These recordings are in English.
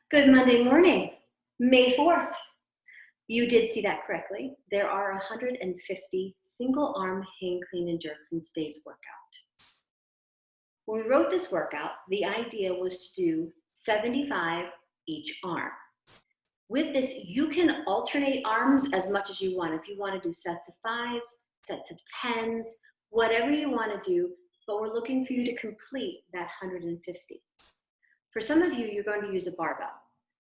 Good Monday morning, May 4th. You did see that correctly. There are 150 single arm hang clean and jerks in today's workout. When we wrote this workout, the idea was to do 75 each arm. With this, you can alternate arms as much as you want. If you want to do sets of 5s, sets of 10s, whatever you want to do, but we're looking for you to complete that 150. For some of you, you're going to use a barbell.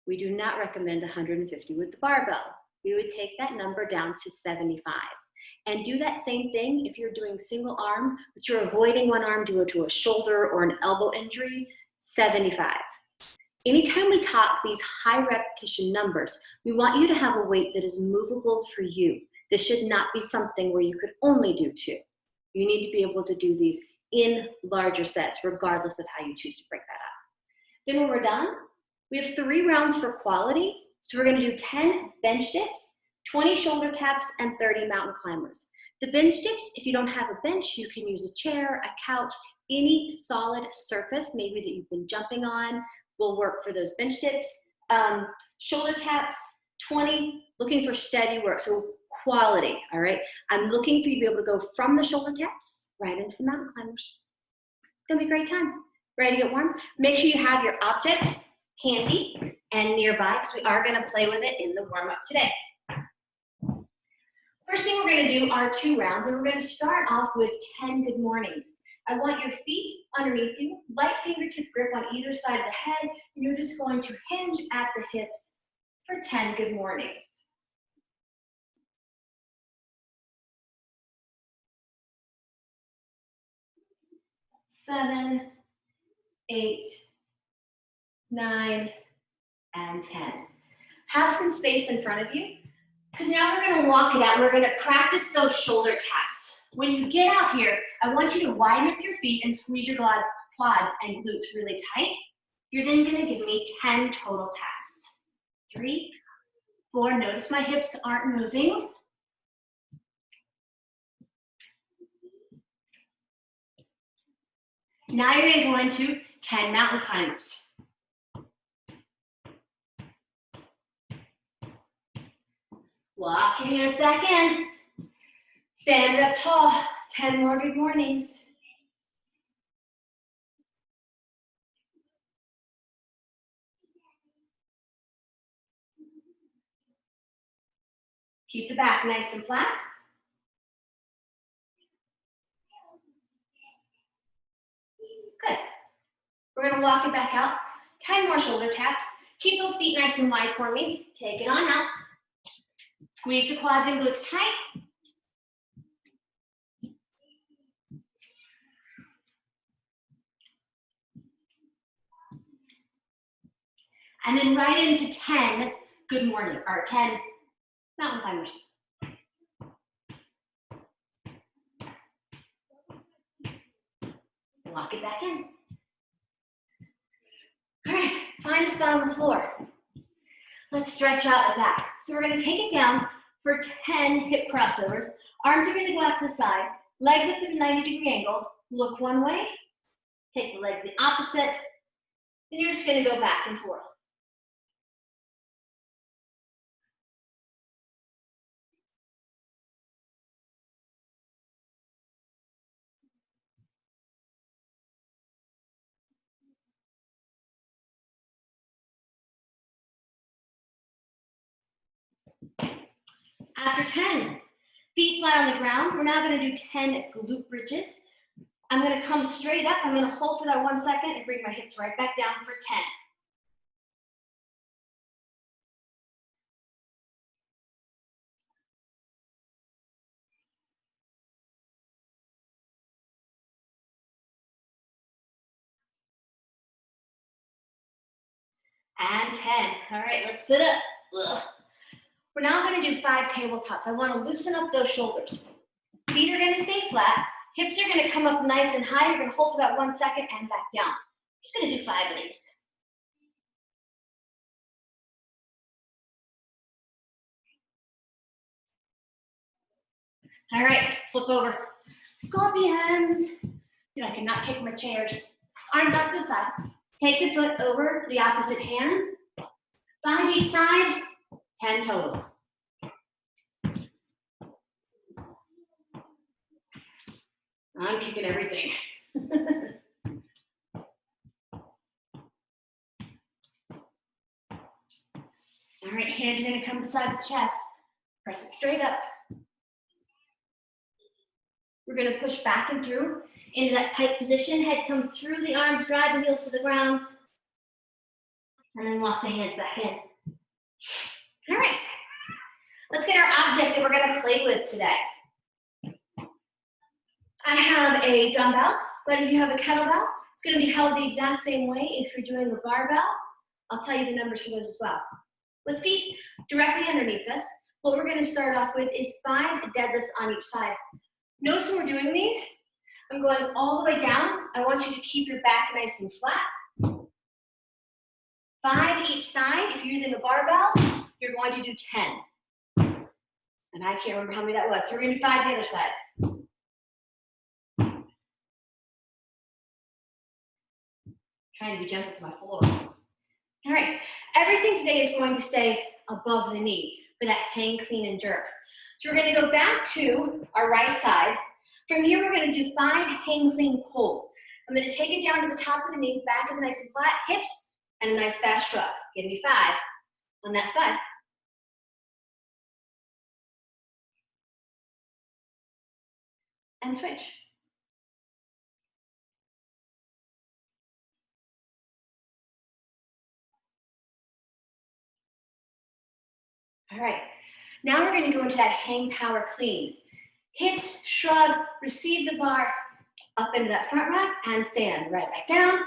We do not recommend 150 with the barbell. We would take that number down to 75. And do that same thing if you're doing single arm, but you're avoiding one arm due to a shoulder or an elbow injury, 75. Anytime we talk these high repetition numbers, we want you to have a weight that is movable for you. This should not be something where you could only do 2. You need to be able to do these in larger sets, regardless of how you choose to break that up. Then when we're done, we have 3 rounds for quality. So we're gonna do 10 bench dips, 20 shoulder taps, and 30 mountain climbers. The bench dips, if you don't have a bench, you can use a chair, a couch, any solid surface, maybe that you've been jumping on, will work for those bench dips. Shoulder taps, 20, looking for steady work, so quality, all right? I'm looking for you to be able to go from the shoulder taps right into the mountain climbers. It's gonna be a great time. Ready to get warm? Make sure you have your object handy and nearby because we are gonna play with it in the warm-up today. First thing we're gonna do are 2 rounds, and we're gonna start off with 10 good mornings. I want your feet underneath you, light fingertip grip on either side of the head, and you're just going to hinge at the hips for 10 good mornings. 7, 8, 9, and 10. Have some space in front of you, because now we're going to walk it out. We're going to practice those shoulder taps. When you get out here, I want you to widen up your feet and squeeze your quads and glutes really tight. You're then going to give me 10 total taps. 3, 4, notice my hips aren't moving. Now you're going to go into 10 mountain climbers. Walk your hands back in. Stand up tall. 10 more good mornings. Keep the back nice and flat. Good. We're going to walk it back out. 10 more shoulder taps. Keep those feet nice and wide for me. Take it on out. Squeeze the quads and glutes tight. And then right into 10 good morning, or 10 mountain climbers. Walk it back in. All right, find a spot on the floor. Let's stretch out the back. So we're gonna take it down for 10 hip crossovers. Arms are gonna go out to the side, legs up at a 90-degree angle, look one way, take the legs the opposite, and you're just gonna go back and forth. After 10, feet flat on the ground, we're now gonna do 10 glute bridges. I'm gonna come straight up, I'm gonna hold for that 1 second and bring my hips right back down for 10. And 10. All right, let's sit up. Ugh. We're now gonna do 5 tabletops. I wanna loosen up those shoulders. Feet are gonna stay flat. Hips are gonna come up nice and high. You're gonna hold for that 1 second and back down. Just gonna do 5 of these. All right, let's flip over. Scorpions. Dude, I cannot kick my chairs. Arms up to the side. Take the foot over to the opposite hand. 5 each side, 10 total. I'm kicking everything. All right, hands are gonna come beside the chest. Press it straight up. We're gonna push back and through into that pike position. Head come through the arms, drive the heels to the ground, and then walk the hands back in. All right, let's get our object that we're gonna play with today. I have a dumbbell, but if you have a kettlebell, it's gonna be held the exact same way. If you're doing a barbell, I'll tell you the numbers for those as well. With feet directly underneath us, what we're gonna start off with is 5 deadlifts on each side. Notice when we're doing these, I'm going all the way down. I want you to keep your back nice and flat. 5 each side. If you're using a barbell, you're going to do 10. And I can't remember how many that was, so we're gonna do 5 the other side. Trying to be gentle to my floor. All right, everything today is going to stay above the knee for that hang, clean, and jerk. So we're gonna go back to our right side. From here, we're gonna do 5 hang, clean pulls. I'm gonna take it down to the top of the knee, back is nice and flat, hips, and a nice fast shrug. Give me 5 on that side. And switch. All right, now we're gonna go into that hang power clean. Hips, shrug, receive the bar, up into that front rack, and stand right back down.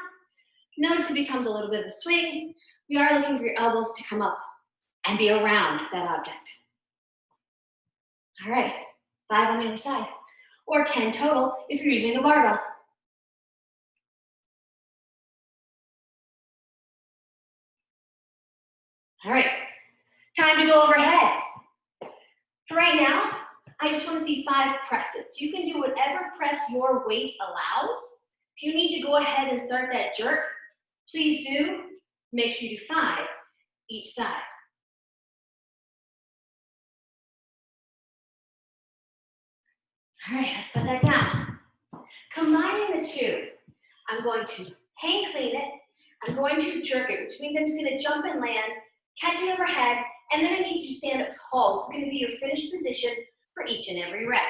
Notice it becomes a little bit of a swing. We are looking for your elbows to come up and be around that object. All right, 5 on the other side, or 10 total if you're using a barbell. All right, time to go overhead. For right now, I just want to see 5 presses. You can do whatever press your weight allows. If you need to go ahead and start that jerk, please do. Make sure you do 5 each side. All right, let's put that down. Combining the two, I'm going to hang clean it. I'm going to jerk it, which means I'm just going to jump and land, catching overhead, and then I need you to stand up tall. This is going to be your finished position for each and every rep.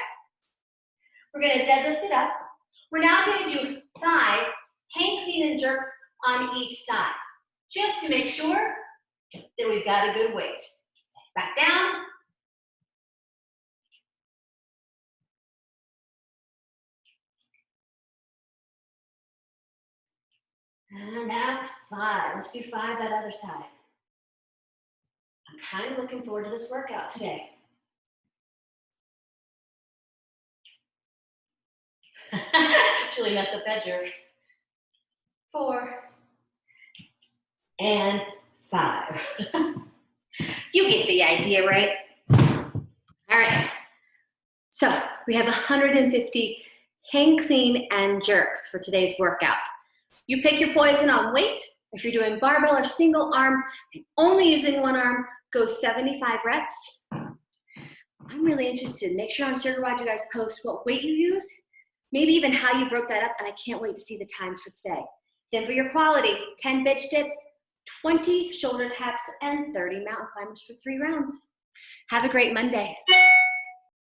We're going to deadlift it up. We're now going to do 5 hang, clean, and jerks on each side, just to make sure that we've got a good weight. Back down. And that's 5. Let's do 5 that other side. I'm kind of looking forward to this workout today. It's really messed up that jerk. 4 and 5. You get the idea, right? All right. So we have 150 hang, clean, and jerks for today's workout. You pick your poison on weight. If you're doing barbell or single arm and only using one arm, go 75 reps. I'm really interested. Make sure on SugarWatch you guys post what weight you used, maybe even how you broke that up, and I can't wait to see the times for today. Then for your quality, 10 bitch dips, 20 shoulder taps, and 30 mountain climbers for 3 rounds. Have a great Monday.